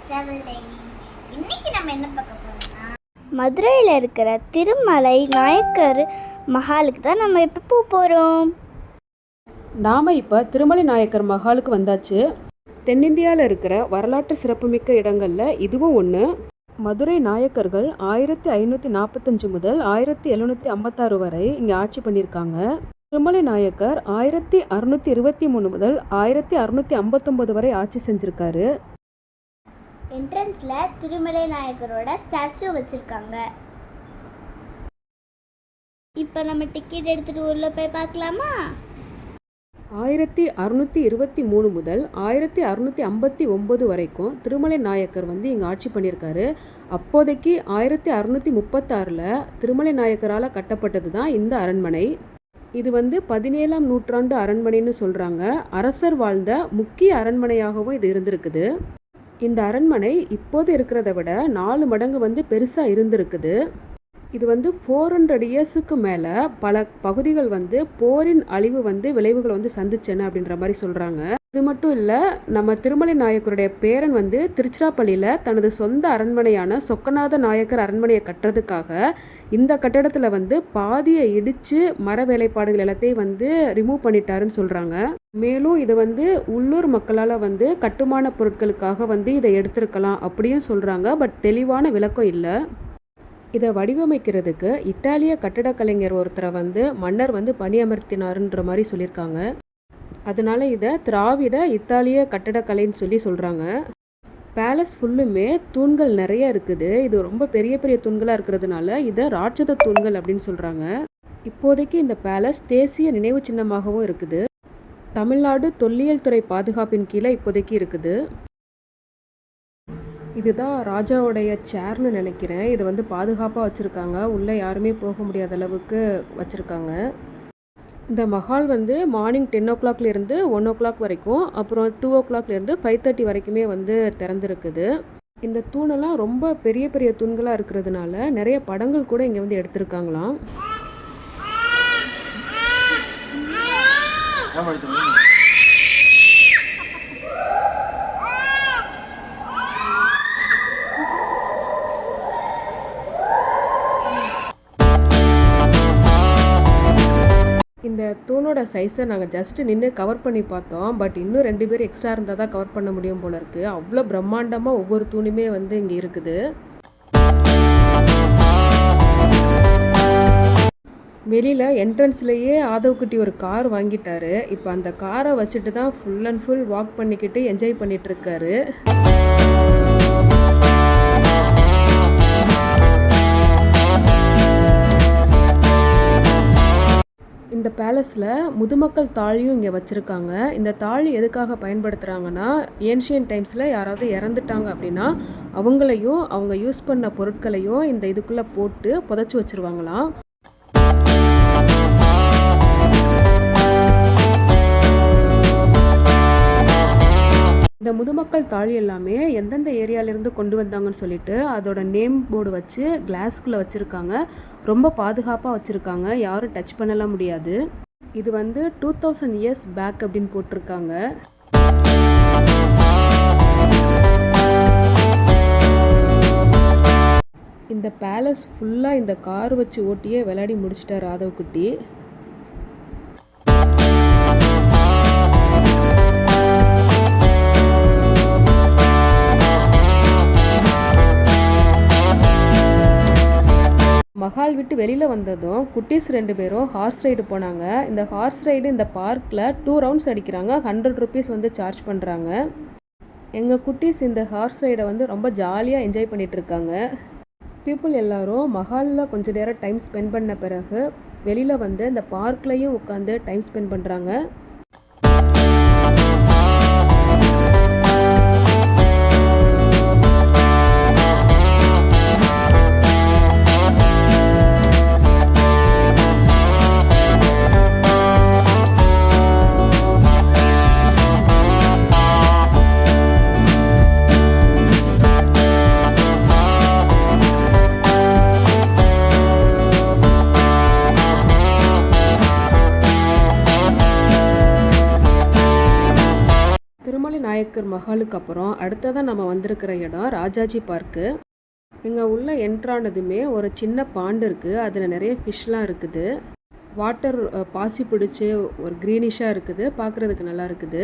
Travel Daily. இன்னைக்கு நம்ம என்ன பார்க்க போறோம்னா மதுரையில் இருக்கிற திருமலை நாயக்கர் மஹாலுக்கு தான் நம்ம இப்போ போகிறோம். நாம் இப்போ திருமலை நாயக்கர் மஹாலுக்கு வந்தாச்சு. தென்னிந்தியாவில் இருக்கிற வரலாற்று சிறப்புமிக்க இடங்களில் இதுவும் ஒன்று. மதுரை நாயக்கர்கள் 1545 முதல் 1756 வரை இங்கே ஆட்சி பண்ணியிருக்காங்க. திருமலை நாயக்கர் 1623 முதல் 1659 வரை ஆட்சி செஞ்சுருக்காரு. என்ட்ரன்ஸ்ல திருமலை நாயக்கரோட ஸ்டாச்சு வச்சிருக்காங்க. இப்போ நம்ம டிக்கெட் எடுத்துட்டு உள்ள போய் பார்க்கலாமா? 1623 முதல் 1659 வரைக்கும் திருமலை நாயக்கர் இங்கே ஆட்சி பண்ணியிருக்காரு. அப்போதைக்கு 1636 திருமலை நாயக்கரால் கட்டப்பட்டது தான் இந்த அரண்மனை. இது 17ஆம் நூற்றாண்டு அரண்மனைன்னு சொல்கிறாங்க. அரசர் வாழ்ந்த முக்கிய அரண்மனையாகவும் இது இருந்திருக்குது. இந்த அரண்மனை இப்போது இருக்கிறத விட 4 மடங்கு பெருசாக இருந்திருக்குது. இது 400 இயர்ஸுக்கு மேலே பல பகுதிகள் போரின் அழிவு விளைவுகள் சந்திச்சேன்னு அப்படின்ற மாதிரி சொல்கிறாங்க. இது மட்டும் இல்லை, நம்ம திருமலை நாயக்கருடைய பேரன் திருச்சிராப்பள்ளியில் தனது சொந்த அரண்மனையான சொக்கநாத நாயக்கர் அரண்மனையை கட்டுறதுக்காக இந்த கட்டடத்தில் பாதியை இடித்து மர வேலைப்பாடுகள் எல்லாத்தையும் ரிமூவ் பண்ணிட்டாருன்னு சொல்கிறாங்க. மேலும் இது உள்ளூர் மக்களால் கட்டுமான பொருட்களுக்காக இதை எடுத்திருக்கலாம் அப்படியும் சொல்கிறாங்க. பட் தெளிவான விளக்கம் இல்லை. இதை வடிவமைக்கிறதுக்கு இத்தாலிய கட்டடக்கலைஞர் ஒருத்தரை மன்னர் பணியமர்த்தினாருன்ற மாதிரி சொல்லியிருக்காங்க. அதனால இதை திராவிட இத்தாலிய கட்டடக்கலைன்னு சொல்கிறாங்க. பேலஸ் ஃபுல்லுமே தூண்கள் நிறைய இருக்குது. இது ரொம்ப பெரிய பெரிய தூண்களாக இருக்கிறதுனால இதை ராட்சத தூண்கள் அப்படின்னு சொல்கிறாங்க. இப்போதைக்கு இந்த பேலஸ் தேசிய நினைவு சின்னமாகவும் இருக்குது. தமிழ்நாடு தொல்லியல் துறை பாதுகாப்பின் கீழே இப்போதைக்கு இருக்குது. இதுதான் ராஜாவுடைய சேர்னு நினைக்கிறேன். இது பாதுகாப்பாக வச்சுருக்காங்க. உள்ளே யாருமே போக முடியாத அளவுக்கு வச்சுருக்காங்க. இந்த மஹால் மார்னிங் 10 o'clockலேருந்து 1 o'clock வரைக்கும், அப்புறம் 2 o'clockலேருந்து 5:30 வரைக்குமே திறந்துருக்குது. இந்த தூணெல்லாம் ரொம்ப பெரிய பெரிய தூண்களாக இருக்கிறதுனால நிறைய படங்கள் கூட இங்கே எடுத்திருக்காங்களாம். இந்த தூணோட சைஸை நாங்கள் ஜஸ்ட்டு நின்று கவர் பண்ணி பார்த்தோம். பட் இன்னும் 2 பேர் எக்ஸ்ட்ரா இருந்தால் தான் கவர் பண்ண முடியும் போல இருக்குது. அவ்வளோ பிரம்மாண்டமாக ஒவ்வொரு தூணுமே இங்கே இருக்குது. வெளியில் என்ட்ரன்ஸ்லேயே ஆதவ்குட்டி ஒரு கார் வாங்கிட்டாரு. இப்போ அந்த காரை வச்சுட்டு தான் ஃபுல் அண்ட் ஃபுல் வாக் பண்ணிக்கிட்டு என்ஜாய் பண்ணிகிட்ருக்காரு. இந்த பேலஸில் முதுமக்கள் தாழியும் இங்கே வச்சுருக்காங்க. இந்த தாழி எதுக்காக பயன்படுத்துகிறாங்கன்னா, ஏன்ஷியன் டைம்ஸில் யாராவது இறந்துட்டாங்க அப்படின்னா அவங்களையும் அவங்க யூஸ் பண்ண பொருட்களையும் இந்த இதுக்குள்ளே போட்டு புதைச்சி வச்சுருவாங்களாம். இந்த முதுமக்கள் தாழி எல்லாமே எந்தெந்த ஏரியாவிலேருந்து கொண்டு வந்தாங்கன்னு சொல்லிட்டு அதோட நேம் போர்டு வச்சு கிளாஸ்குள்ளே வச்சுருக்காங்க. ரொம்ப பாதுகாப்பாக வச்சுருக்காங்க. யாரும் டச் பண்ணலாம் முடியாது. இது 2000 இயர்ஸ் பேக் அப்படின்னு போட்டிருக்காங்க. இந்த பேலஸ் ஃபுல்லாக இந்த கார் வச்சு ஓட்டியே விளையாடி முடிச்சிட்டார் ஆதவ்குட்டி. மஹால் விட்டு வெளியில் வந்ததும் குட்டீஸ் 2 பேரும் ஹார்ஸ் ரைடு போனாங்க. இந்த ஹார்ஸ் ரைடு இந்த பார்க்கில் 2 ரவுண்ட்ஸ் அடிக்கிறாங்க. 100 rupees சார்ஜ் பண்ணுறாங்க. எங்கள் குட்டீஸ் இந்த ஹார்ஸ் ரைடை ரொம்ப ஜாலியாக என்ஜாய் பண்ணிகிட்ருக்காங்க. பீப்புள் எல்லோரும் மஹாலில் கொஞ்சம் நேரம் டைம் ஸ்பெண்ட் பண்ண பிறகு வெளியில் இந்த பார்க்லையும் உட்காந்து டைம் ஸ்பெண்ட் பண்ணுறாங்க. திருமலை நாயக்கர் மஹாலுக்கு அப்புறம் அடுத்ததான் நம்ம வந்திருக்கிற இடம் ராஜாஜி பார்க்கு. இங்கே உள்ள என்ட்ரானதுமே ஒரு சின்ன பாண்டு இருக்குது. அதில் நிறைய ஃபிஷ்லாம் இருக்குது. வாட்டர் பாசி பிடிச்சி ஒரு க்ரீனிஷாக இருக்குது. பார்க்குறதுக்கு நல்லா இருக்குது.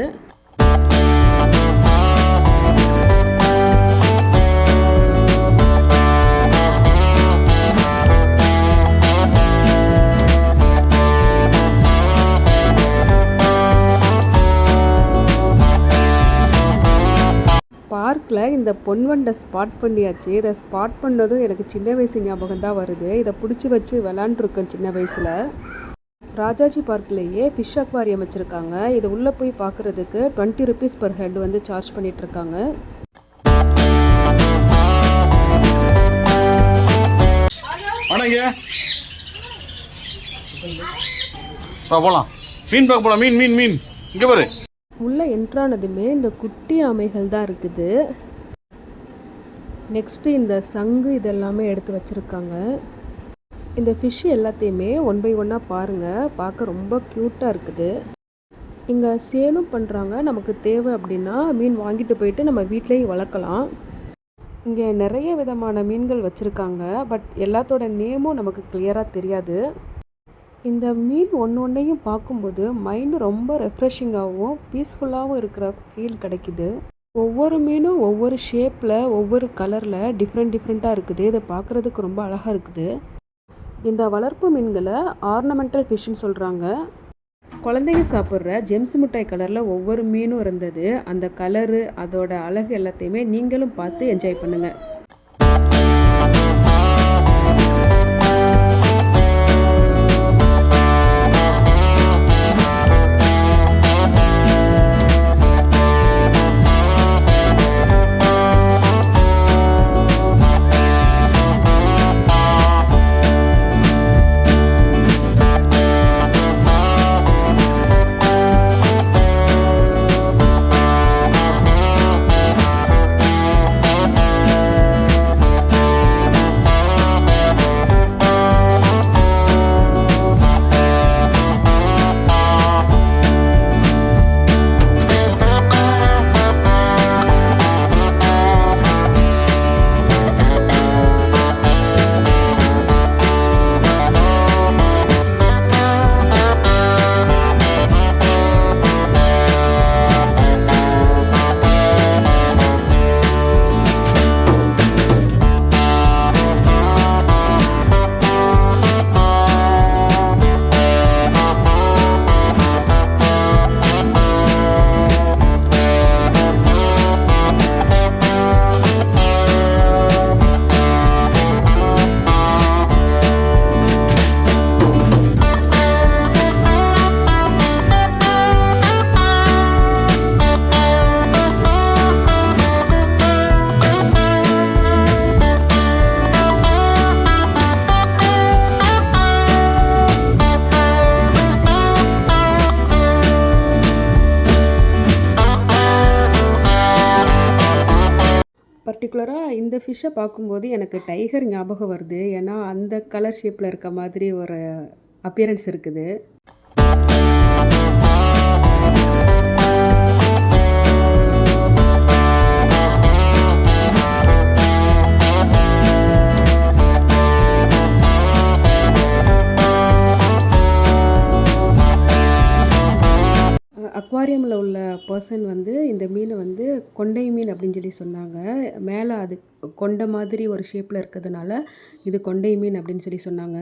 பார்க்கில் இந்த பொன்வண்டை ஸ்பாட் பண்ணியாச்சு. இதை ஸ்பாட் பண்ணதும் எனக்கு சின்ன வயசு ஞாபகம் தான் வருது. இதை பிடிச்சி வச்சு விளாண்டுருக்கேன் சின்ன வயசில். ராஜாஜி பார்க்லேயே ஃபிஷ் அக்வாரியம் வச்சுருக்காங்க. இதை உள்ளே போய் பார்க்குறதுக்கு 20 rupees per head வந்து சார்ஜ் பண்ணிகிட்ருக்காங்க. போகலாம் மீன் பார்க்க போகலாம். மீன் மீன் மீன் இங்கே பாரு. உள்ளே என்ட்ரானதுமே இந்த குட்டி ஆமைகள் தான் இருக்குது. நெக்ஸ்ட்டு இந்த சங்கு இதெல்லாமே எடுத்து வச்சுருக்காங்க. இந்த ஃபிஷ் எல்லாத்தையுமே 1 by 1 பாருங்கள். பார்க்க ரொம்ப க்யூட்டாக இருக்குது. இங்கே சேலும் பண்ணுறாங்க. நமக்கு தேவை அப்படின்னா மீன் வாங்கிட்டு போயிட்டு நம்ம வீட்லேயும் வளர்க்கலாம். இங்கே நிறைய விதமான மீன்கள் வச்சுருக்காங்க. பட் எல்லாத்தோட நேமும் நமக்கு கிளியராக தெரியாது. இந்த மீன் ஒன்றையும் பார்க்கும்போது மைண்டு ரொம்ப ரெஃப்ரெஷிங்காகவும் பீஸ்ஃபுல்லாகவும் இருக்கிற ஃபீல் கிடைக்குது. ஒவ்வொரு மீனும் ஒவ்வொரு ஷேப்பில் ஒவ்வொரு கலரில் டிஃப்ரெண்ட்டாக இருக்குது. இதை பார்க்குறதுக்கு ரொம்ப அழகாக இருக்குது. இந்த வளர்ப்பு மீன்களை ஆர்னமெண்டல் ஃபிஷ்ஷுன்னு சொல்கிறாங்க. குழந்தைங்க சாப்பிட்ற ஜெம்ஸ் மிட்டாய் கலரில் ஒவ்வொரு மீனும் இருந்தது. அந்த கலரு அதோட அழகு எல்லாத்தையுமே நீங்களும் பார்த்து என்ஜாய் பண்ணுங்கள். பர்டிகுலராக இந்த ஃபிஷ்ஷை பார்க்கும்போது எனக்கு டைகர் ஞாபகம் வருது. ஏன்னா அந்த கலர் ஷேப்பில் இருக்க மாதிரி ஒரு அப்பியரன்ஸ் இருக்குது. அக்வாரியமில் உள்ள பர்சன் வந்து இந்த மீனை வந்து கொண்டை மீன் அப்படின்னு சொல்லி சொன்னாங்க. மேலே அது கொண்டை மாதிரி ஒரு ஷேப்பில் இருக்கிறதுனால இது கொண்டை மீன் அப்படின்னு சொல்லி சொன்னாங்க.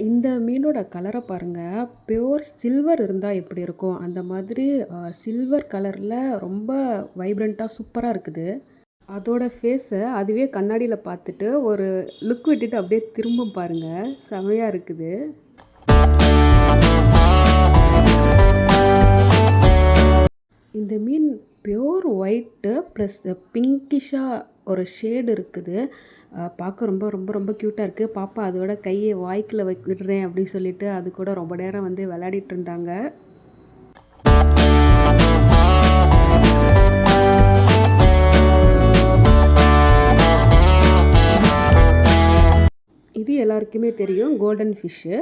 இந்த மீனோட கலரை பாருங்கள். பியோர் சில்வர் இருந்தால் எப்படி இருக்கும் அந்த மாதிரி சில்வர் கலரில் ரொம்ப வைப்ரண்ட்டாக சூப்பராக இருக்குது. அதோட ஃபேஸை அதுவே கண்ணாடியில் பார்த்துட்டு ஒரு லுக் விட்டுட்டு அப்படியே திரும்ப பாருங்கள். செமையாக இருக்குது. இந்த மீன் பியோர் ஒயிட்டு ப்ளஸ் பிங்கிஷாக ஒரு ஷேடு இருக்குது. பார்க்க ரொம்ப ரொம்ப ரொம்ப க்யூட்டாக இருக்குது. பாப்பா அதோட கையை வாய்க்குள்ள விடுறேன் அப்படின்னு சொல்லிட்டு அது கூட ரொம்ப நேரம் வந்து விளையாடிட்டு இருந்தாங்க. எல்லாருக்குமே தெரியும் கோல்டன் ஃபிஷ்ஷு.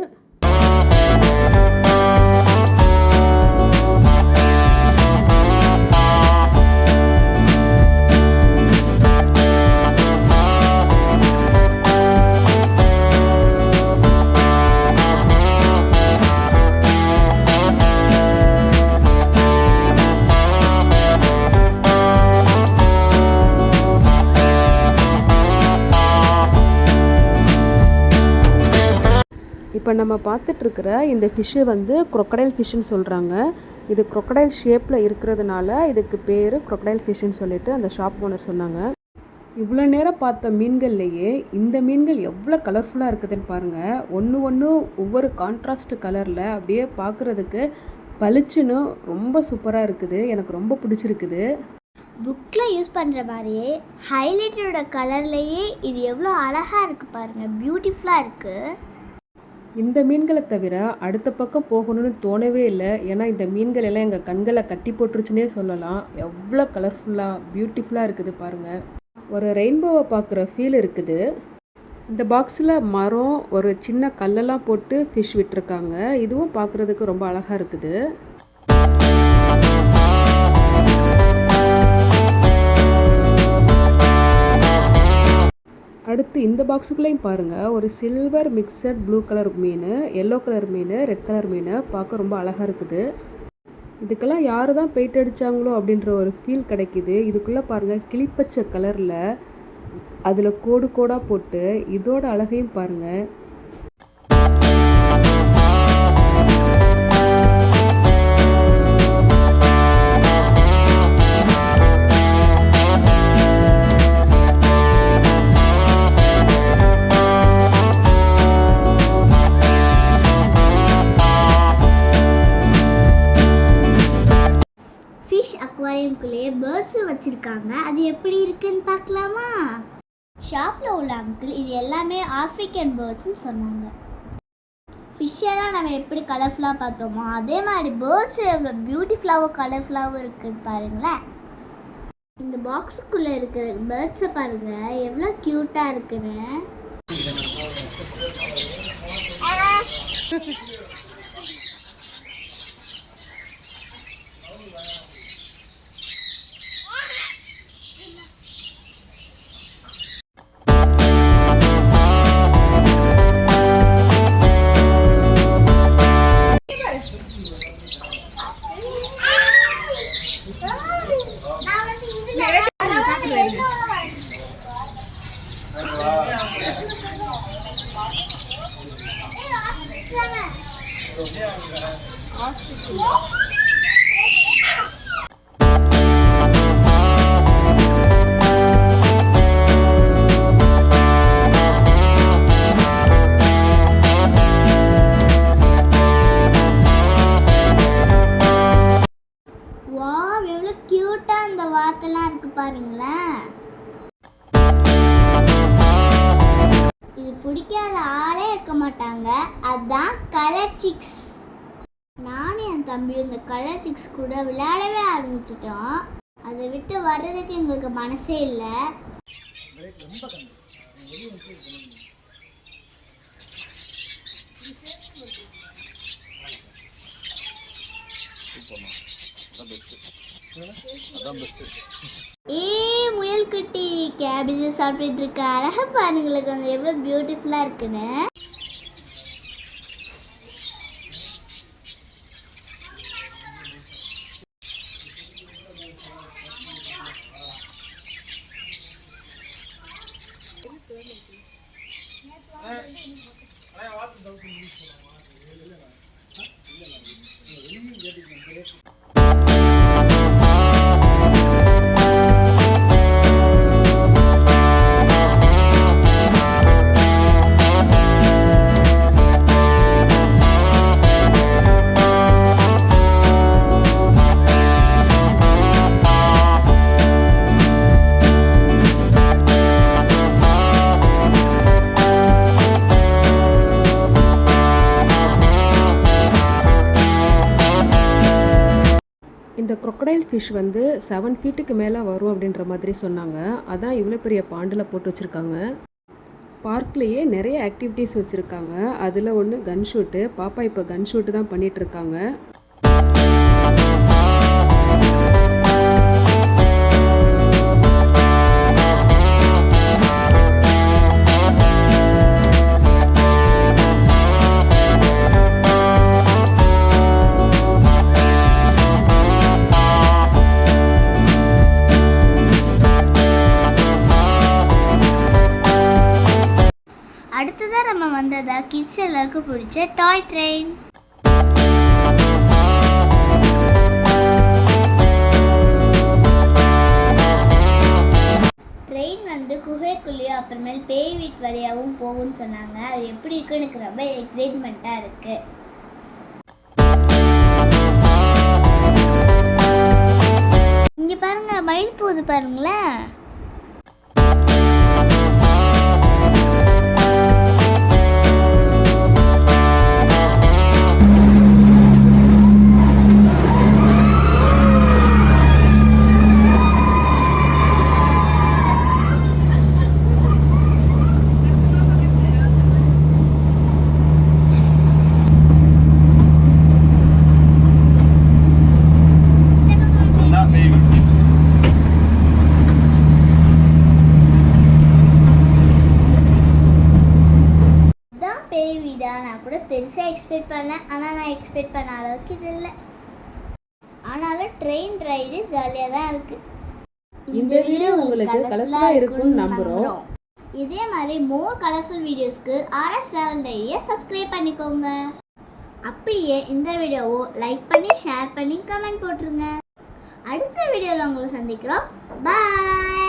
இப்போ நம்ம பார்த்துட்ருக்கிற இந்த ஃபிஷ்ஷு வந்து crocodile ஃபிஷ்ஷுன்னு சொல்கிறாங்க. இது crocodile ஷேப்பில் இருக்கிறதுனால இதுக்கு பேர் crocodile ஃபிஷ்ஷுன்னு சொல்லிட்டு அந்த ஷாப் ஓனர் சொன்னாங்க. இவ்வளோ நேரம் பார்த்த மீன்கள்லேயே இந்த மீன்கள் எவ்வளோ கலர்ஃபுல்லாக இருக்குதுன்னு பாருங்கள். ஒன்று ஒவ்வொரு கான்ட்ராஸ்ட் கலரில் அப்படியே பார்க்குறதுக்கு பளிச்சுன்னு ரொம்ப சூப்பராக இருக்குது. எனக்கு ரொம்ப பிடிச்சிருக்குது. புக்கில் யூஸ் பண்ணுற மாதிரியே ஹைலைட்டரோட கலர்லேயே இது எவ்வளோ அழகாக இருக்குது பாருங்கள், பியூட்டிஃபுல்லாக இருக்குது. இந்த மீன்களை தவிர அடுத்த பக்கம் போகணும்னு தோணவே இல்லை. ஏன்னா இந்த மீன்கள் எல்லாம் எங்கள் கண்களை கட்டி போட்டுருச்சுன்னே சொல்லலாம். எவ்வளோ கலர்ஃபுல்லாக பியூட்டிஃபுல்லாக இருக்குது பாருங்கள். ஒரு ரெயின்போவை பார்க்குற ஃபீல் இருக்குது. இந்த பாக்ஸில் மரம், ஒரு சின்ன கல்லெல்லாம் போட்டு ஃபிஷ் விட்டுருக்காங்க. இதுவும் பார்க்குறதுக்கு ரொம்ப அழகாக இருக்குது. அடுத்து இந்த பாக்ஸுக்குள்ளேயும் பாருங்கள், ஒரு சில்வர் மிக்சட் ப்ளூ கலர் மீன், எல்லோ கலர் மீன், ரெட் கலர் மீன் பார்க்க ரொம்ப அழகாக இருக்குது. இதுக்கெல்லாம் யார் தான் பெயிண்ட் அடித்தாங்களோ அப்படின்ற ஒரு ஃபீல் கிடைக்கிது. இதுக்குள்ளே பாருங்கள், கிளிப்பச்சை கலரில் அதில் கோடு கோடாக போட்டு இதோட அழகையும் பாருங்கள். அக்வாரியம்குள்ளேயே பேர்ட்ஸும் வச்சுருக்காங்க. அது எப்படி இருக்குன்னு பார்க்கலாமா? ஷாப்பில் உள்ள அங்கிள் இது எல்லாமே ஆஃப்ரிக்கன் பேர்ட்ஸ்ன்னு சொன்னாங்க. ஃபிஷ்ஷெல்லாம் நம்ம எப்படி கலர்ஃபுல்லாக பார்த்தோமோ அதே மாதிரி பேர்ட்ஸ் எவ்வளோ பியூட்டிஃபுல்லாகவும் கலர்ஃபுல்லாகவும் இருக்குன்னு பாருங்களேன். இந்த பாக்ஸுக்குள்ளே இருக்கிற பேர்ட்ஸை பாருங்கள் எவ்வளோ க்யூட்டாக இருக்குன்னு. வாவ், எவ்வளோ கியூட்டா அந்த வாத்தெல்லாம் இருக்கு பாருங்களேன். இது பிடிக்காத ஆளே இருக்க மாட்டாங்க. அதுதான் கலர் சிக்ஸ். நானும் என் தம்பியும் இந்த கலர் சிக்ஸ் கூட விளையாடவே ஆரம்பிச்சிட்டோம். அதை விட்டு வர்றதுக்கு எங்களுக்கு மனசே இல்லை. முயல் குட்டி கேபேஜ் சாப்பிட்டுட்டு இருக்க அழகா பாருங்களுக்கு வந்து எவ்வளோ பியூட்டிஃபுல்லா இருக்குன்னு. இந்த crocodile ஃபிஷ் வந்து 7 ஃபீட்டுக்கு மேலே வரும் அப்படின்ற மாதிரி சொன்னாங்க. அதான் இவ்வளோ பெரிய பாண்டில் போட்டு வச்சுருக்காங்க. பார்க்லேயே நிறைய ஆக்டிவிட்டீஸ் வச்சுருக்காங்க. அதில் ஒன்று கன் ஷூட்டு. பாப்பா இப்போ கன் ஷூட்டு தான் பண்ணிகிட்ருக்காங்க. அடுத்ததாக நம்ம வந்ததா கிட்ஸ் எல்லாருக்கும் பிடிச்ச டாய் ட்ரெயின். ட்ரெயின் வந்து குகைக்குள்ளேயும் அப்புறமேல் பேய் வீட்டு வழியாகவும் போகும்னு சொன்னாங்க. அது எப்படி இருக்குன்னு எனக்கு ரொம்ப எக்ஸைட்மெண்ட்டாக இருக்குது. இங்கே பாருங்க, மயில் போகுது பாருங்களேன். பேய் வீடா? நான் கூட பெருசாக எக்ஸ்பெக்ட் பண்ணேன், ஆனால் நான் எக்ஸ்பெக்ட் பண்ண அளவுக்கு இது இல்லை. ஆனாலும் ட்ரெயின் ரைடு ஜாலியாக தான் இருக்குது. இந்த வீடியோ உங்களுக்கு கலர்ஃபுல்லாக இருக்கும்னு நம்புகிறோம். இதே மாதிரி மோர் கலர்ஃபுல் வீடியோஸ்க்கு RS Travel Diary சப்ஸ்கிரைப் பண்ணிக்கோங்க. அப்படியே இந்த வீடியோவை லைக் பண்ணி ஷேர் பண்ணி கமெண்ட் போட்டுருங்க. அடுத்த வீடியோவில் உங்களை சந்திக்கிறோம். பாய்.